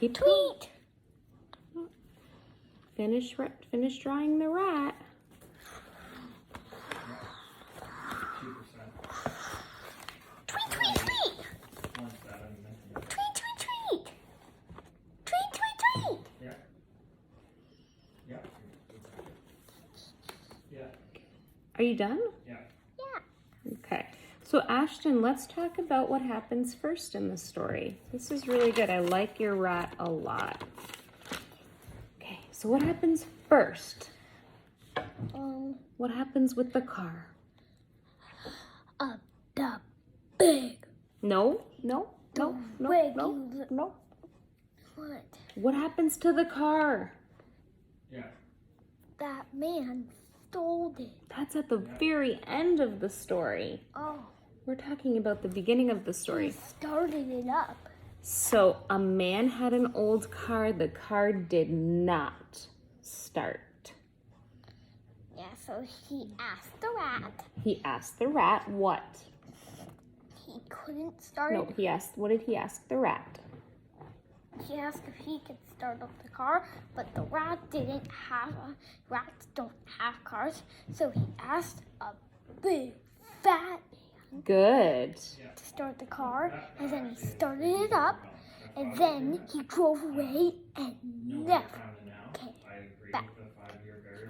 Keep Tweet. Finish drawing the rat. Tweet, tweet, tweet. Tweet, tweet, tweet. Tweet, tweet, tweet. Are you done? Yeah. Okay. So Ashton, let's talk about what happens first in the story. This is really good. I like your rat a lot. Okay, so what happens first? What happens with the car? The big. No. Regular. No. What? What happens to the car? That man stole it. That's at the very end of the story. Oh. We're talking about the beginning of the He story. started it up. So a man had an old car. The car did not start. Yeah, so he asked the rat. He asked the rat what? He couldn't start No, it. he asked, what did he ask the rat? He asked if he could start up the car, but the rat didn't have rats don't have cars, so he asked a big fat man Good. to start the car, and then he started it up, and then he drove away and never came back.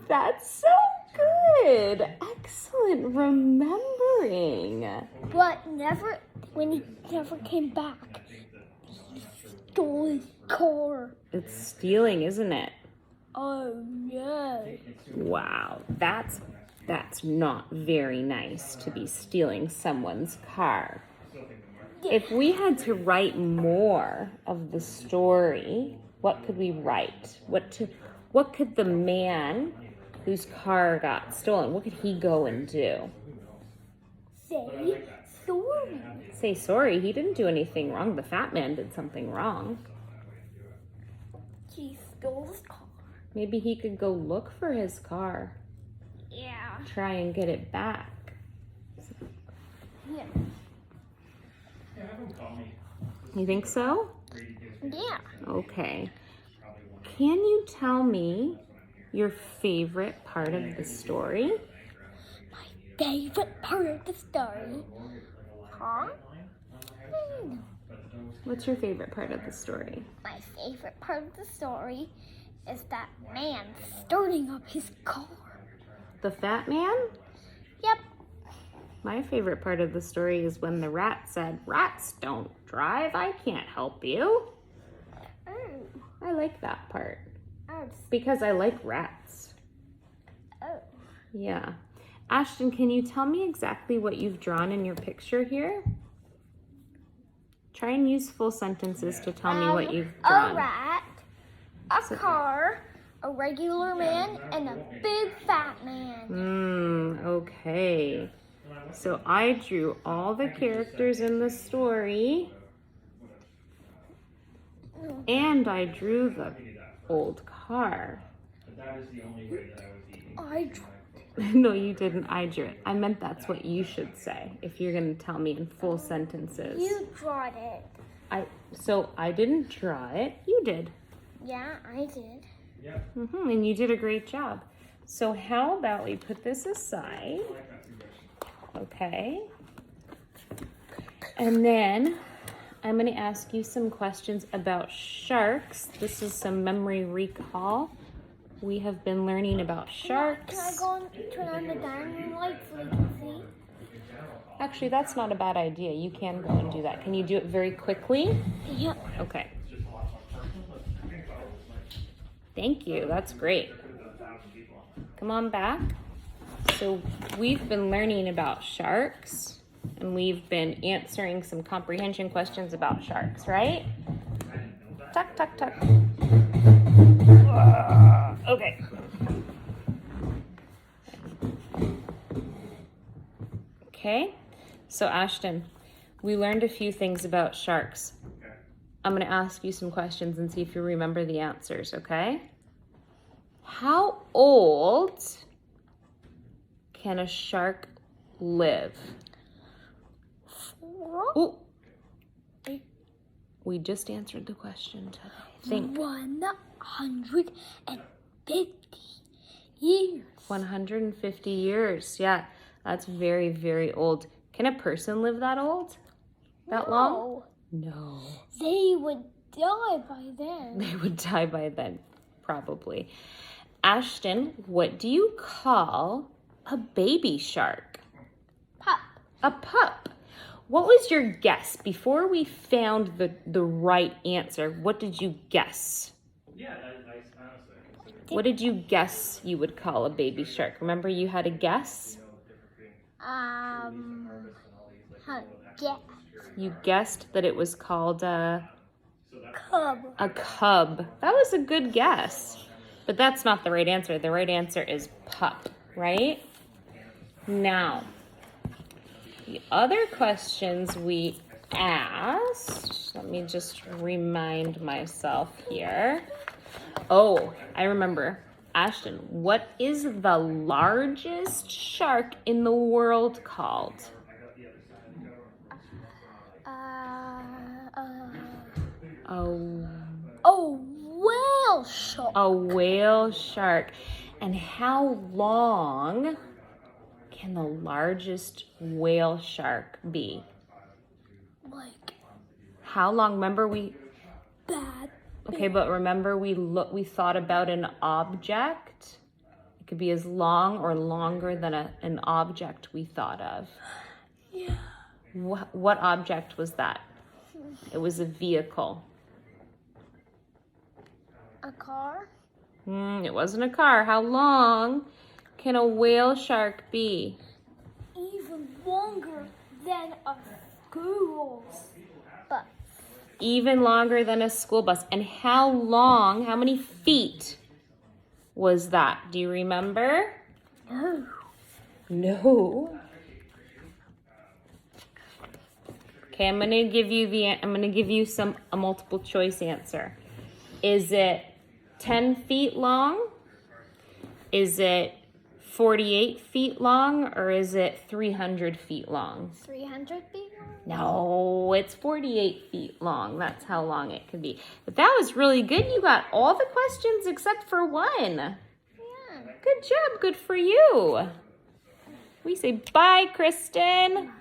That's so good. Excellent remembering. But when he never came back, he stole his car. It's stealing, isn't it? Oh no. Wow, that's not very nice to be stealing someone's car. If we had to write more of the story, what could we write? What could the man whose car got stolen, what could he go and do? Say sorry. Say sorry, he didn't do anything wrong. The fat man did something wrong. He stole his car. Maybe he could go look for his car, Yeah. try and get it back. Yeah. You think so? Yeah. Okay. Can you tell me your favorite part of the story? My favorite part of the story. Huh? What's your favorite part of the story? My favorite part of the story is that man starting up his car. The fat man? Yep. My favorite part of the story is when the rat said, "Rats don't drive, I can't help you." Oh. I like that part Oh. because I like rats. Oh. Yeah. Ashton, can you tell me exactly what you've drawn in your picture here? Try and use full sentences to tell me what you've drawn. A rat, a car, a regular man, and a big fat man. Okay. So I drew all the characters in the story, and I drew the old car. I No, you didn't. I drew it. I meant that's what you should say if you're going to tell me in full sentences. You drawed it. So I didn't draw it. You did. Yeah, I did. And you did a great job. So how about we put this aside? Okay. And then I'm going to ask you some questions about sharks. This is some memory recall. We have been learning about sharks. Can I go and turn on the dining room light so we can see? Actually, that's not a bad idea. You can go and do that. Can you do it very quickly? Yeah. Okay. Thank you. That's great. Come on back. So we've been learning about sharks, and we've been answering some comprehension questions about sharks, right? Tuck, tuck, tuck. Okay. Okay. So Ashton, we learned a few things about sharks. I'm going to ask you some questions and see if you remember the answers, okay? How old can a shark live? Four. Oh, We just answered the question today. Think. 150 years. 150 years. Yeah, that's very, very old. Can a person live that old? That long? No. They would die by then. They would die by then, probably. Ashton, what do you call a baby shark? Pup. A pup. What was your guess before we found the right answer? What did you guess? Yeah, I honestly. What did you guess you would call a baby shark? Remember you had a guess? How get You guessed that it was called a cub. cub. That was a good guess. But that's not the right answer. The right answer is pup, right? Now, the other questions we asked, let me just remind myself here. Oh, I remember. Ashton, what is the largest shark in the world called? Oh, whale shark. A whale shark. And how long can the largest whale shark be? Like How long? Remember bad. okay, but remember we thought about an object. It could be as long or longer than an object we thought of. Yeah. What object was that? It was a vehicle. A car. It wasn't a car. How long can a whale shark be? Even longer than a school's bus. Even longer than a school bus. And how many feet was that? Do you remember? No. No. Okay, I'm gonna give you a multiple choice answer. Is it 10 feet long? Is it 48 feet long? Or is it 300 feet long? 300 feet long? No, it's 48 feet long. That's how long it could be. But that was really good. You got all the questions except for one. Yeah. Good job. Good for you. We say bye, Kristen.